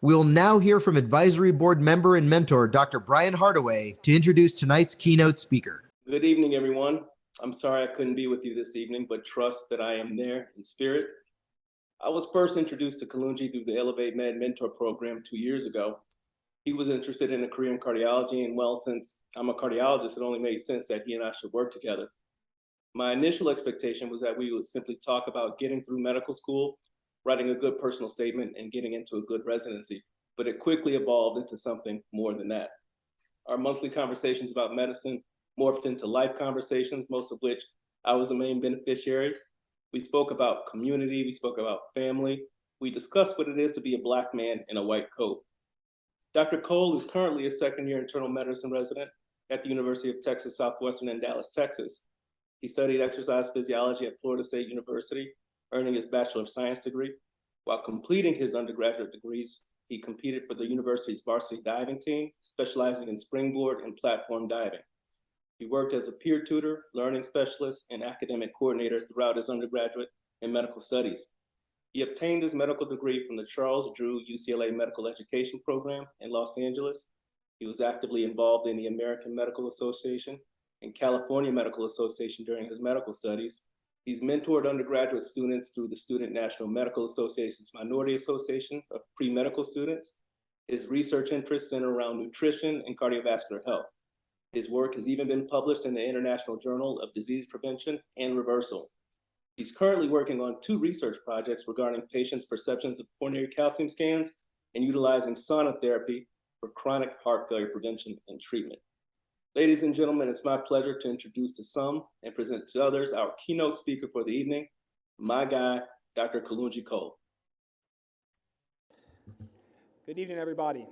We'll now hear from Advisory Board member and mentor, Dr. Brian Hardaway, to introduce tonight's keynote speaker. Good evening, everyone. I'm sorry I couldn't be with you this evening, but trust that I am there in spirit. I was first introduced to Kalonji through the ElevateMeD Mentor Program 2 years ago. He was interested in a career in cardiology, and well, since I'm a cardiologist, it only made sense that he and I should work together. My initial expectation was that we would simply talk about getting through medical school, writing a good personal statement, and getting into a good residency, but it quickly evolved into something more than that. Our monthly conversations about medicine morphed into life conversations, most of which I was the main beneficiary. We spoke about community, we spoke about family, we discussed what it is to be a Black man in a white coat. Dr. Cole is currently a second-year internal medicine resident at the University of Texas Southwestern in Dallas, Texas. He studied exercise physiology at Florida State University, earning his Bachelor of Science degree. While completing his undergraduate degrees, he competed for the university's varsity diving team, specializing in springboard and platform diving. He worked as a peer tutor, learning specialist, and academic coordinator throughout his undergraduate and medical studies. He obtained his medical degree from the Charles Drew UCLA Medical Education Program in Los Angeles. He was actively involved in the American Medical Association and California Medical Association during his medical studies. He's mentored undergraduate students through the Student National Medical Association's Minority Association of Pre-Medical Students. His research interests center around nutrition and cardiovascular health. His work has even been published in the International Journal of Disease Prevention and Reversal. He's currently working on 2 research projects regarding patients' perceptions of coronary calcium scans and utilizing sonotherapy for chronic heart failure prevention and treatment. Ladies and gentlemen, it's my pleasure to introduce to some and present to others our keynote speaker for the evening, my guy, Dr. Kalonji Cole. Good evening, everybody.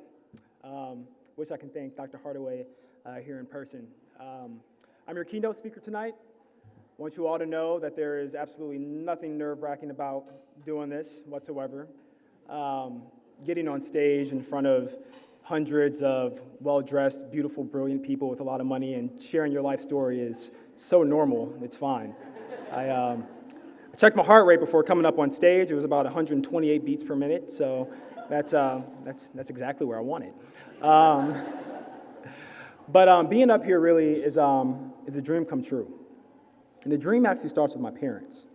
Wish I can thank Dr. Hardaway here in person. I'm your keynote speaker tonight. I want you all to know that there is absolutely nothing nerve-wracking about doing this whatsoever. Getting on stage in front of hundreds of well-dressed, beautiful, brilliant people with a lot of money and sharing your life story is so normal, it's fine. I checked my heart rate before coming up on stage. It was about 128 beats per minute, so that's exactly where I want it. But being up here really is a dream come true. And the dream actually starts with my parents.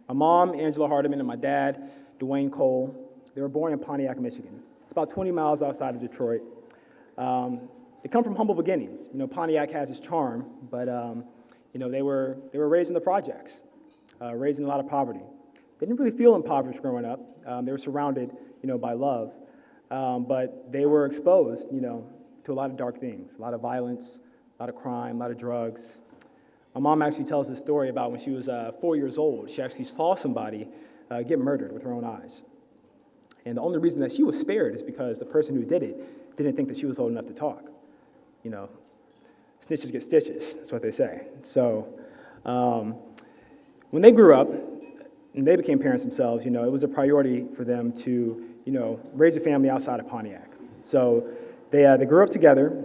My mom, Angela Hardiman, and my dad, Dwayne Cole, they were born in Pontiac, Michigan. It's about 20 miles outside of Detroit. They come from humble beginnings. You know, Pontiac has its charm, but you know, they were raised in the projects, raised in a lot of poverty. They didn't really feel impoverished growing up. They were surrounded, you know, by love, but they were exposed, you know, to a lot of dark things, a lot of violence, a lot of crime, a lot of drugs. My mom actually tells a story about when she was 4 years old. She actually saw somebody get murdered with her own eyes. And the only reason that she was spared is because the person who did it didn't think that she was old enough to talk. You know, snitches get stitches, that's what they say. So when they grew up and they became parents themselves, you know, it was a priority for them to, you know, raise a family outside of Pontiac. So they grew up together,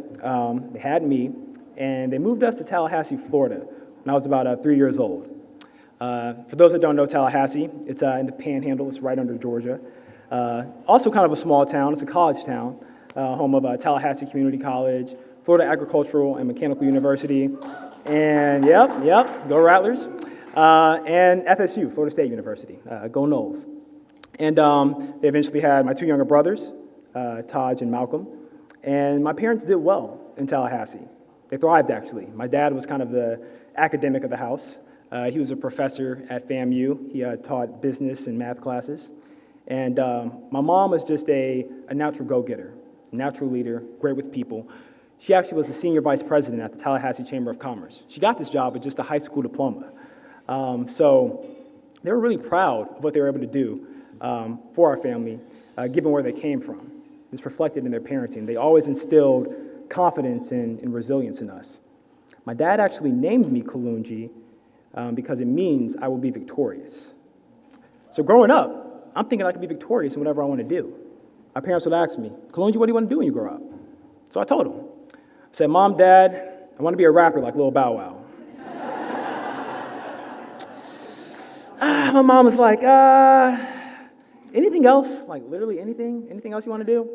they had me, and they moved us to Tallahassee, Florida, when I was about 3 years old. For those that don't know Tallahassee, it's in the Panhandle, it's right under Georgia. Also kind of a small town, it's a college town, home of Tallahassee Community College, Florida Agricultural and Mechanical University, and yep, go Rattlers, and FSU, Florida State University, go Noles. And they eventually had my 2 younger brothers, Taj and Malcolm, and my parents did well in Tallahassee. They thrived, actually. My dad was kind of the academic of the house. He was a professor at FAMU. He taught business and math classes. And my mom was just a natural go-getter, natural leader, great with people. She actually was the senior vice president at the Tallahassee Chamber of Commerce. She got this job with just a high school diploma. So they were really proud of what they were able to do for our family, given where they came from. This reflected in their parenting. They always instilled confidence and resilience in us. My dad actually named me Kalonji because it means I will be victorious. So growing up, I'm thinking I can be victorious in whatever I want to do. My parents would ask me, Kalonji, what do you want to do when you grow up? So I told them. I said, Mom, Dad, I want to be a rapper like Lil Bow Wow. My mom was like, anything else? Like literally anything? Anything else you want to do?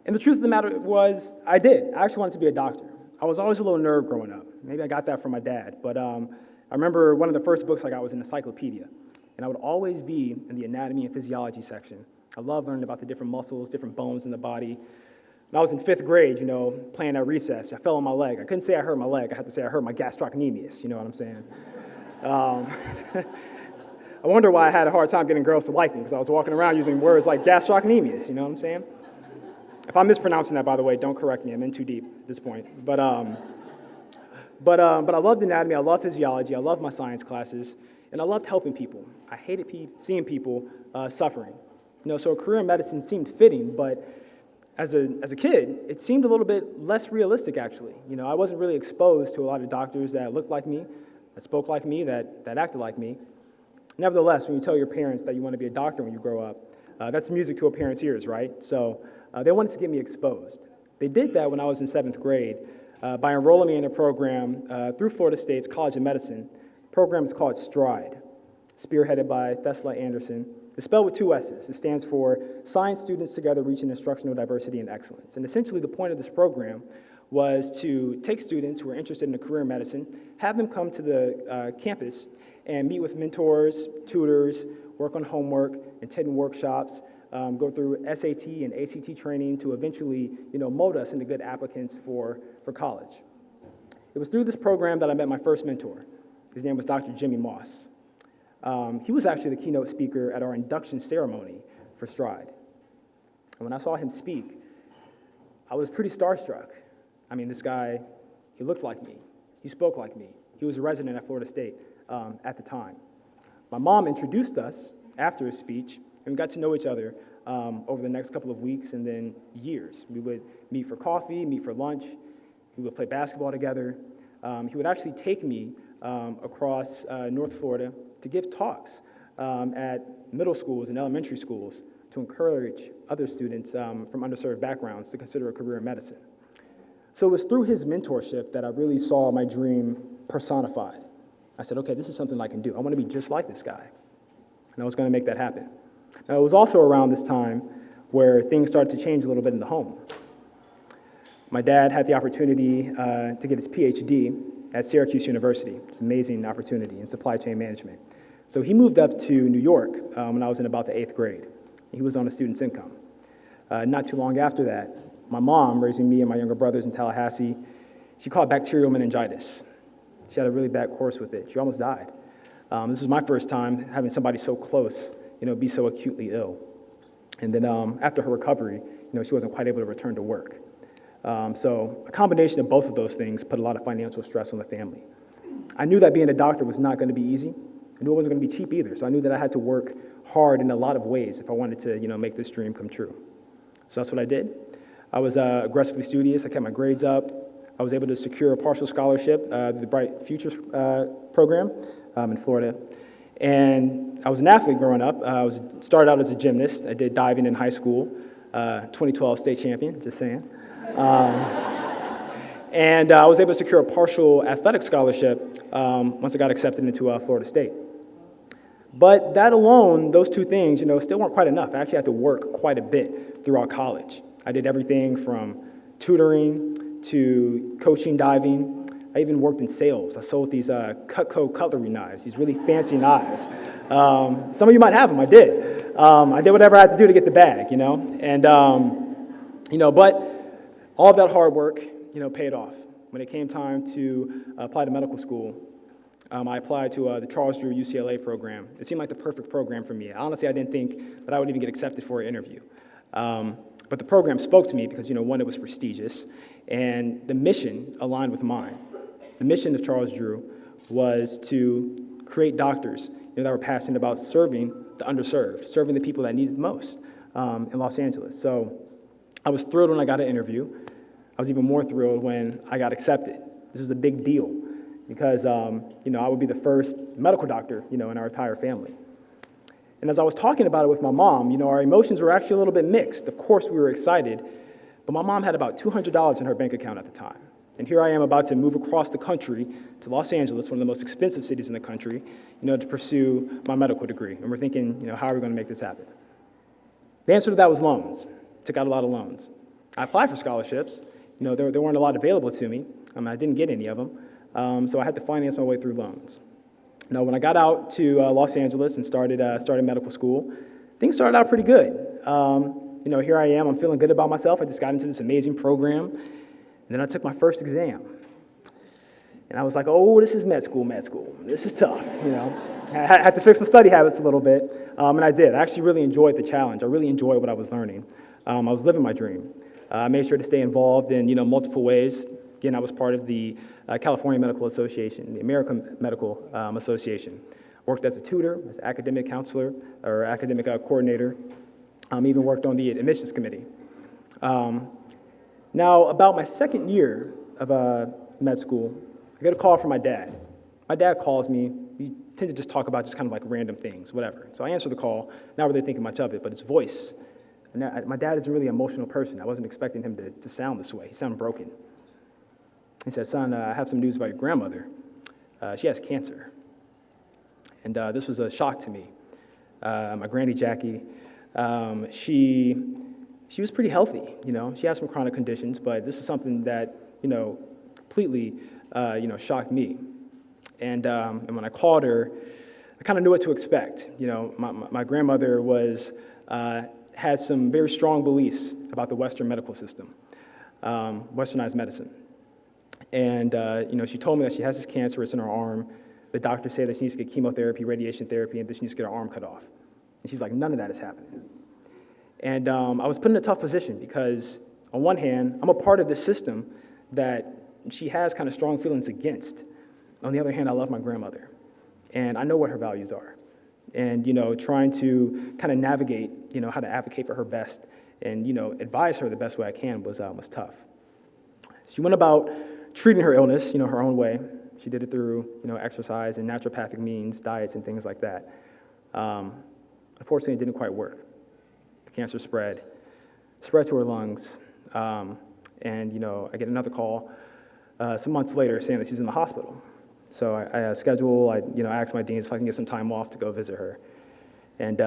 And the truth of the matter was, I did. I actually wanted to be a doctor. I was always a little nerd growing up. Maybe I got that from my dad. But I remember one of the first books I got was an encyclopedia. And I would always be in the anatomy and physiology section. I love learning about the different muscles, different bones in the body. When I was in 5th grade, playing at recess, I fell on my leg. I couldn't say I hurt my leg. I had to say I hurt my gastrocnemius, you know what I'm saying? I wonder why I had a hard time getting girls to like me, because I was walking around using words like gastrocnemius, you know what I'm saying? If I'm mispronouncing that, by the way, don't correct me. I'm in too deep at this point. But I loved anatomy. I loved physiology. I loved my science classes. And I loved helping people. I hated seeing people suffering. So a career in medicine seemed fitting, but as a kid, it seemed a little bit less realistic, actually. I wasn't really exposed to a lot of doctors that looked like me, that spoke like me, that acted like me. Nevertheless, when you tell your parents that you want to be a doctor when you grow up, that's music to a parent's ears, right? So they wanted to get me exposed. They did that when I was in 7th grade by enrolling me in a program through Florida State's College of Medicine. The program is called STRIDE, spearheaded by Thesla Anderson. It's spelled with 2 S's. It stands for Science Students Together Reaching Instructional Diversity and Excellence. And essentially the point of this program was to take students who are interested in a career in medicine, have them come to the campus and meet with mentors, tutors, work on homework, attend workshops, go through SAT and ACT training to eventually, mold us into good applicants for college. It was through this program that I met my first mentor. His name was Dr. Jimmy Moss. He was actually the keynote speaker at our induction ceremony for STRIDE. And when I saw him speak, I was pretty starstruck. I mean, this guy, he looked like me. He spoke like me. He was a resident at Florida State at the time. My mom introduced us after his speech, and we got to know each other over the next couple of weeks and then years. We would meet for coffee, meet for lunch. We would play basketball together. He would actually take me across North Florida to give talks at middle schools and elementary schools to encourage other students from underserved backgrounds to consider a career in medicine. So it was through his mentorship that I really saw my dream personified. I said, okay, this is something I can do. I want to be just like this guy. And I was going to make that happen. Now, it was also around this time where things started to change a little bit in the home. My dad had the opportunity to get his PhD at Syracuse University. It's an amazing opportunity in supply chain management. So he moved up to New York when I was in about the 8th grade. He was on a student's income. Not too long after that, my mom, raising me and my younger brothers in Tallahassee, she caught bacterial meningitis. She had a really bad course with it. She almost died. This was my first time having somebody so close, be so acutely ill. And then after her recovery, she wasn't quite able to return to work. So a combination of both of those things put a lot of financial stress on the family. I knew that being a doctor was not going to be easy. I knew it wasn't going to be cheap either. So I knew that I had to work hard in a lot of ways if I wanted to, make this dream come true. So that's what I did. I was aggressively studious. I kept my grades up. I was able to secure a partial scholarship through the Bright Futures program in Florida. And I was an athlete growing up. I started out as a gymnast. I did diving in high school, 2012 state champion, just saying. And I was able to secure a partial athletic scholarship once I got accepted into Florida State. But that alone, those two things, still weren't quite enough. I actually had to work quite a bit throughout college. I did everything from tutoring to coaching diving. I even worked in sales. I sold these Cutco cutlery knives, these really fancy knives. Some of you might have them. I did. I did whatever I had to do to get the bag, And, but all of that hard work, paid off. When it came time to apply to medical school, I applied to the Charles Drew UCLA program. It seemed like the perfect program for me. Honestly, I didn't think that I would even get accepted for an interview. But the program spoke to me because, one, it was prestigious, and the mission aligned with mine. The mission of Charles Drew was to create doctors that were passionate about serving the underserved, serving the people that needed it most in Los Angeles. So I was thrilled when I got an interview. I was even more thrilled when I got accepted. This was a big deal because, I would be the first medical doctor, in our entire family. And as I was talking about it with my mom, our emotions were actually a little bit mixed. Of course, we were excited, but my mom had about $200 in her bank account at the time. And here I am about to move across the country to Los Angeles, one of the most expensive cities in the country, to pursue my medical degree. And we're thinking, how are we going to make this happen? The answer to that was loans. Took out a lot of loans. I applied for scholarships. There weren't a lot available to me. I didn't get any of them, so I had to finance my way through loans. Now, when I got out to Los Angeles and started medical school, things started out pretty good. Here I am, I'm feeling good about myself. I just got into this amazing program, and then I took my first exam. And I was like, oh, this is med school. This is tough, I had to fix my study habits a little bit, and I did. I actually really enjoyed the challenge. I really enjoyed what I was learning. I was living my dream. I made sure to stay involved in, multiple ways. Again, I was part of the California Medical Association, the American Medical Association. Worked as a tutor, as an academic counselor, or academic coordinator. Even worked on the admissions committee. Now, about my second year of med school, I get a call from my dad. My dad calls me. We tend to just talk about just kind of like random things, whatever. So I answer the call, not really thinking much of it, but his voice. And my dad is a really emotional person. I wasn't expecting him to sound this way. He sounded broken. He said, son, I have some news about your grandmother. She has cancer. And this was a shock to me. My granny, Jackie, she was pretty healthy, She has some chronic conditions, but this is something that, completely, shocked me. And when I called her, I kind of knew what to expect. My grandmother had some very strong beliefs about the Western medical system, Westernized medicine. And, she told me that she has this cancer, it's in her arm. The doctors say that she needs to get chemotherapy, radiation therapy, and that she needs to get her arm cut off. And she's like, none of that is happening. And I was put in a tough position because, on one hand, I'm a part of this system that she has kind of strong feelings against. On the other hand, I love my grandmother, and I know what her values are. And, trying to kind of navigate, how to advocate for her best and, advise her the best way I can was tough. She went about treating her illness, her own way. She did it through, exercise and naturopathic means, diets and things like that. Unfortunately, it didn't quite work. The cancer spread to her lungs, and, I get another call some months later saying that she's in the hospital. So I asked my deans if I can get some time off to go visit her. And,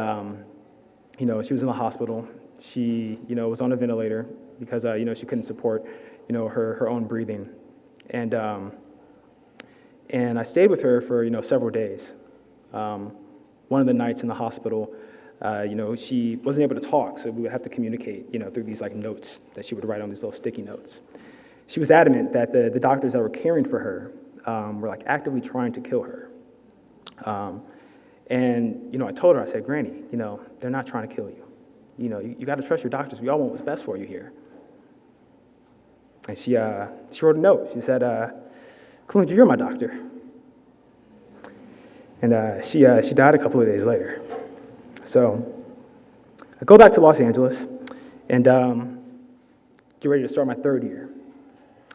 she was in the hospital. She, was on a ventilator because, she couldn't support, her own breathing. And I stayed with her for, several days. One of the nights in the hospital, she wasn't able to talk, so we would have to communicate, through these notes that she would write on these little sticky notes. She was adamant that the doctors that were caring for her were actively trying to kill her. And I told her, I said, Granny, they're not trying to kill you. You got to trust your doctors. We all want what's best for you here. And she wrote a note. She said, Kalonji, you're my doctor. And she died a couple of days later. So I go back to Los Angeles and get ready to start my third year.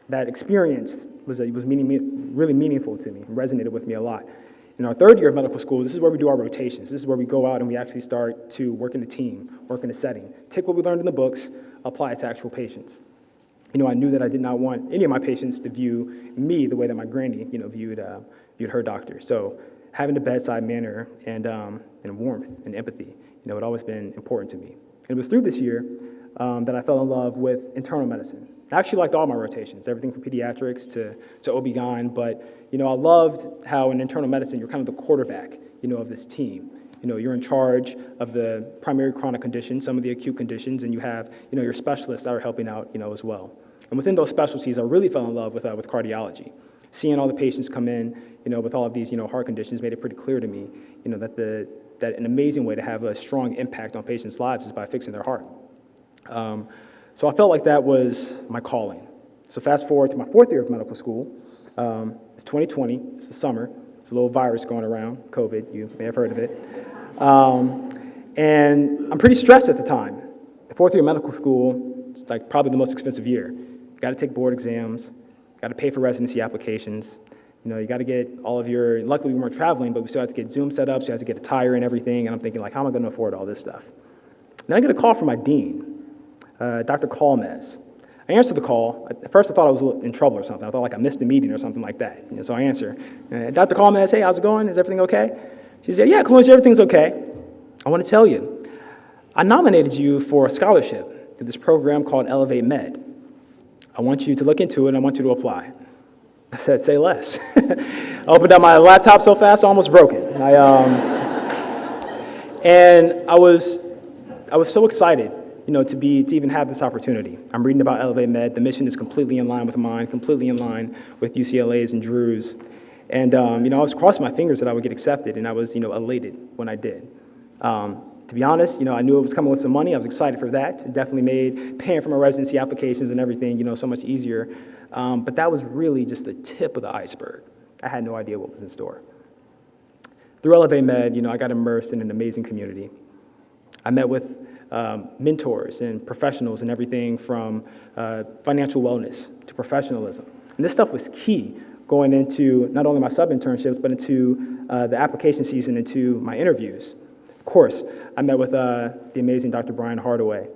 That experience was really meaningful to me, resonated with me a lot. In our third year of medical school, this is where we do our rotations. This is where we go out and we actually start to work in a team, work in a setting, take what we learned in the books, apply it to actual patients. I knew that I did not want any of my patients to view me the way that my granny, viewed her doctor. So having a bedside manner and warmth and empathy, had always been important to me. And it was through this year that I fell in love with internal medicine. I actually liked all my rotations, everything from pediatrics to OB-GYN, but, I loved how in internal medicine, you're kind of the quarterback, of this team. You're in charge of the primary chronic conditions, some of the acute conditions, and you have, your specialists that are helping out, as well. And within those specialties, I really fell in love with cardiology. Seeing all the patients come in, with all of these, heart conditions made it pretty clear to me, that an amazing way to have a strong impact on patients' lives is by fixing their heart. So I felt like that was my calling. So fast forward to my fourth year of medical school. It's 2020, it's the summer. It's a little virus going around, COVID, you may have heard of it. And I'm pretty stressed at the time. The fourth year of medical school, it's probably the most expensive year. You gotta take board exams, gotta pay for residency applications. You gotta get all of luckily we weren't traveling, but we still had to get Zoom set up, so you had to get a tire and everything, and I'm thinking how am I gonna afford all this stuff? Then I get a call from my dean, Dr. Colmez. I answered the call. At first, I thought I was in trouble or something. I thought I missed a meeting or something like that. So I answer. Dr. Colmez, hey, how's it going? Is everything okay? She said, yeah, Kalonji, everything's okay. I want to tell you, I nominated you for a scholarship through this program called ElevateMeD. I want you to look into it, and I want you to apply. I said, say less. I opened up my laptop so fast, I almost broke it. And I was so excited, to even have this opportunity. I'm reading about ElevateMeD. The mission is completely in line with mine, completely in line with UCLA's and Drew's. And, I was crossing my fingers that I would get accepted, and I was, elated when I did. To be honest, I knew it was coming with some money. I was excited for that. It definitely made paying for my residency applications and everything, so much easier. But that was really just the tip of the iceberg. I had no idea what was in store. Through ElevateMeD, I got immersed in an amazing community. I met with mentors and professionals and everything from financial wellness to professionalism. And this stuff was key going into not only my sub-internships, but into the application season, into my interviews. Of course, I met with the amazing Dr. Brian Hardaway.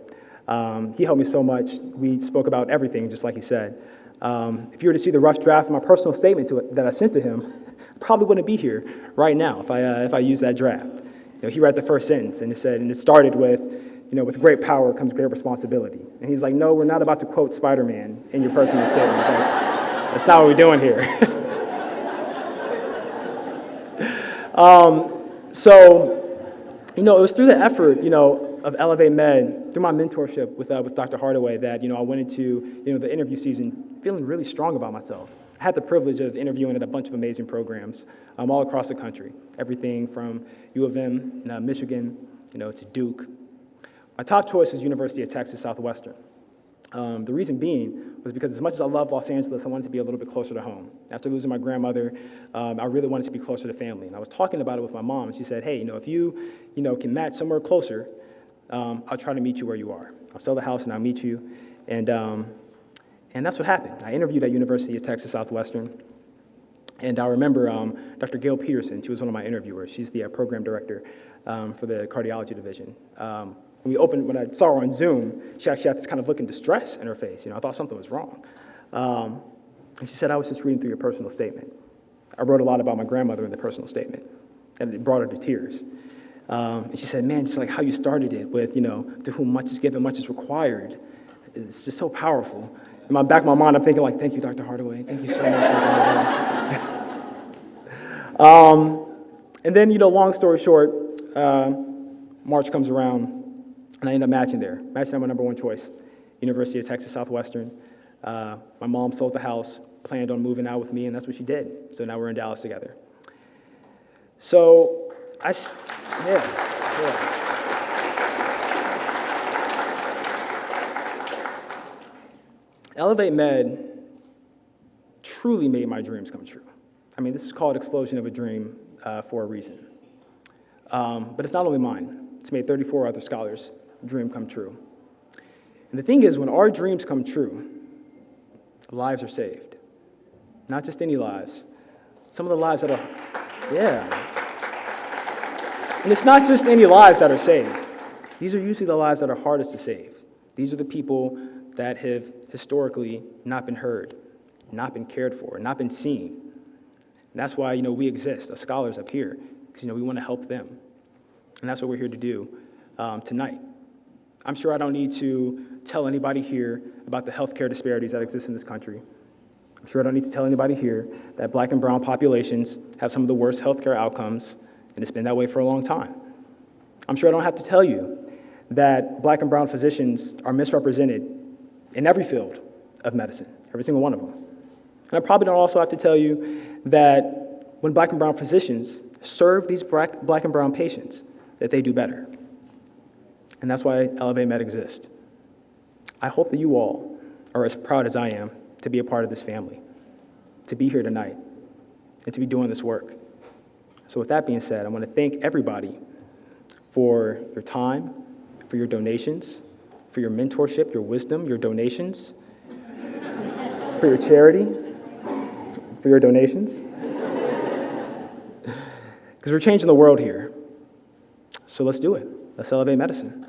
He helped me so much. We spoke about everything, just like he said. If you were to see the rough draft of my personal statement that I sent to him, I probably wouldn't be here right now if I used that draft. He read the first sentence, and it started with, with great power comes great responsibility. And he's like, no, we're not about to quote Spider-Man in your personal statement. That's not what we're doing here. It was through the effort, of ElevateMeD, through my mentorship with Dr. Hardaway, that, I went into, the interview season feeling really strong about myself. I had the privilege of interviewing at a bunch of amazing programs all across the country, everything from U of M, Michigan, to Duke. My top choice was University of Texas Southwestern. The reason being was because as much as I love Los Angeles, I wanted to be a little bit closer to home. After losing my grandmother, I really wanted to be closer to family. And I was talking about it with my mom, and she said, hey, if you, can match somewhere closer, I'll try to meet you where you are. I'll sell the house and I'll meet you. And that's what happened. I interviewed at University of Texas Southwestern. And I remember Dr. Gail Peterson, she was one of my interviewers. She's the program director for the cardiology division. When I saw her on Zoom, she actually had this kind of look of distress in her face. I thought something was wrong. And she said, I was just reading through your personal statement. I wrote a lot about my grandmother in the personal statement, and it brought her to tears. And she said, man, just like how you started it with, to whom much is given, much is required. It's just so powerful. In the back of my mind, I'm thinking thank you, Dr. Hardaway. Thank you so much, Dr. Hardaway. And then, long story short, March comes around, and I end up matching my number one choice, University of Texas Southwestern. My mom sold the house, planned on moving out with me, and that's what she did. So now we're in Dallas together. So, ElevateMeD truly made my dreams come true. This is called Explosion of a Dream for a reason. But it's not only mine. It's made 34 other scholars' dream come true. And the thing is, when our dreams come true, lives are saved. Not just any lives. Some of the lives that are, And it's not just any lives that are saved. These are usually the lives that are hardest to save. These are the people that have historically not been heard, not been cared for, not been seen. And that's why, we exist as scholars up here, because, we want to help them. And that's what we're here to do tonight. I'm sure I don't need to tell anybody here about the healthcare disparities that exist in this country. I'm sure I don't need to tell anybody here that Black and brown populations have some of the worst healthcare outcomes, and it's been that way for a long time. I'm sure I don't have to tell you that Black and brown physicians are misrepresented in every field of medicine, every single one of them. And I probably don't also have to tell you that when Black and brown physicians serve these Black and brown patients, that they do better. And that's why ElevateMeD exists. I hope that you all are as proud as I am to be a part of this family, to be here tonight, and to be doing this work. So with that being said, I want to thank everybody for your time, for your donations, for your mentorship, your wisdom, your donations, for your charity, for your donations. Because we're changing the world here. So let's do it. Let's elevate medicine.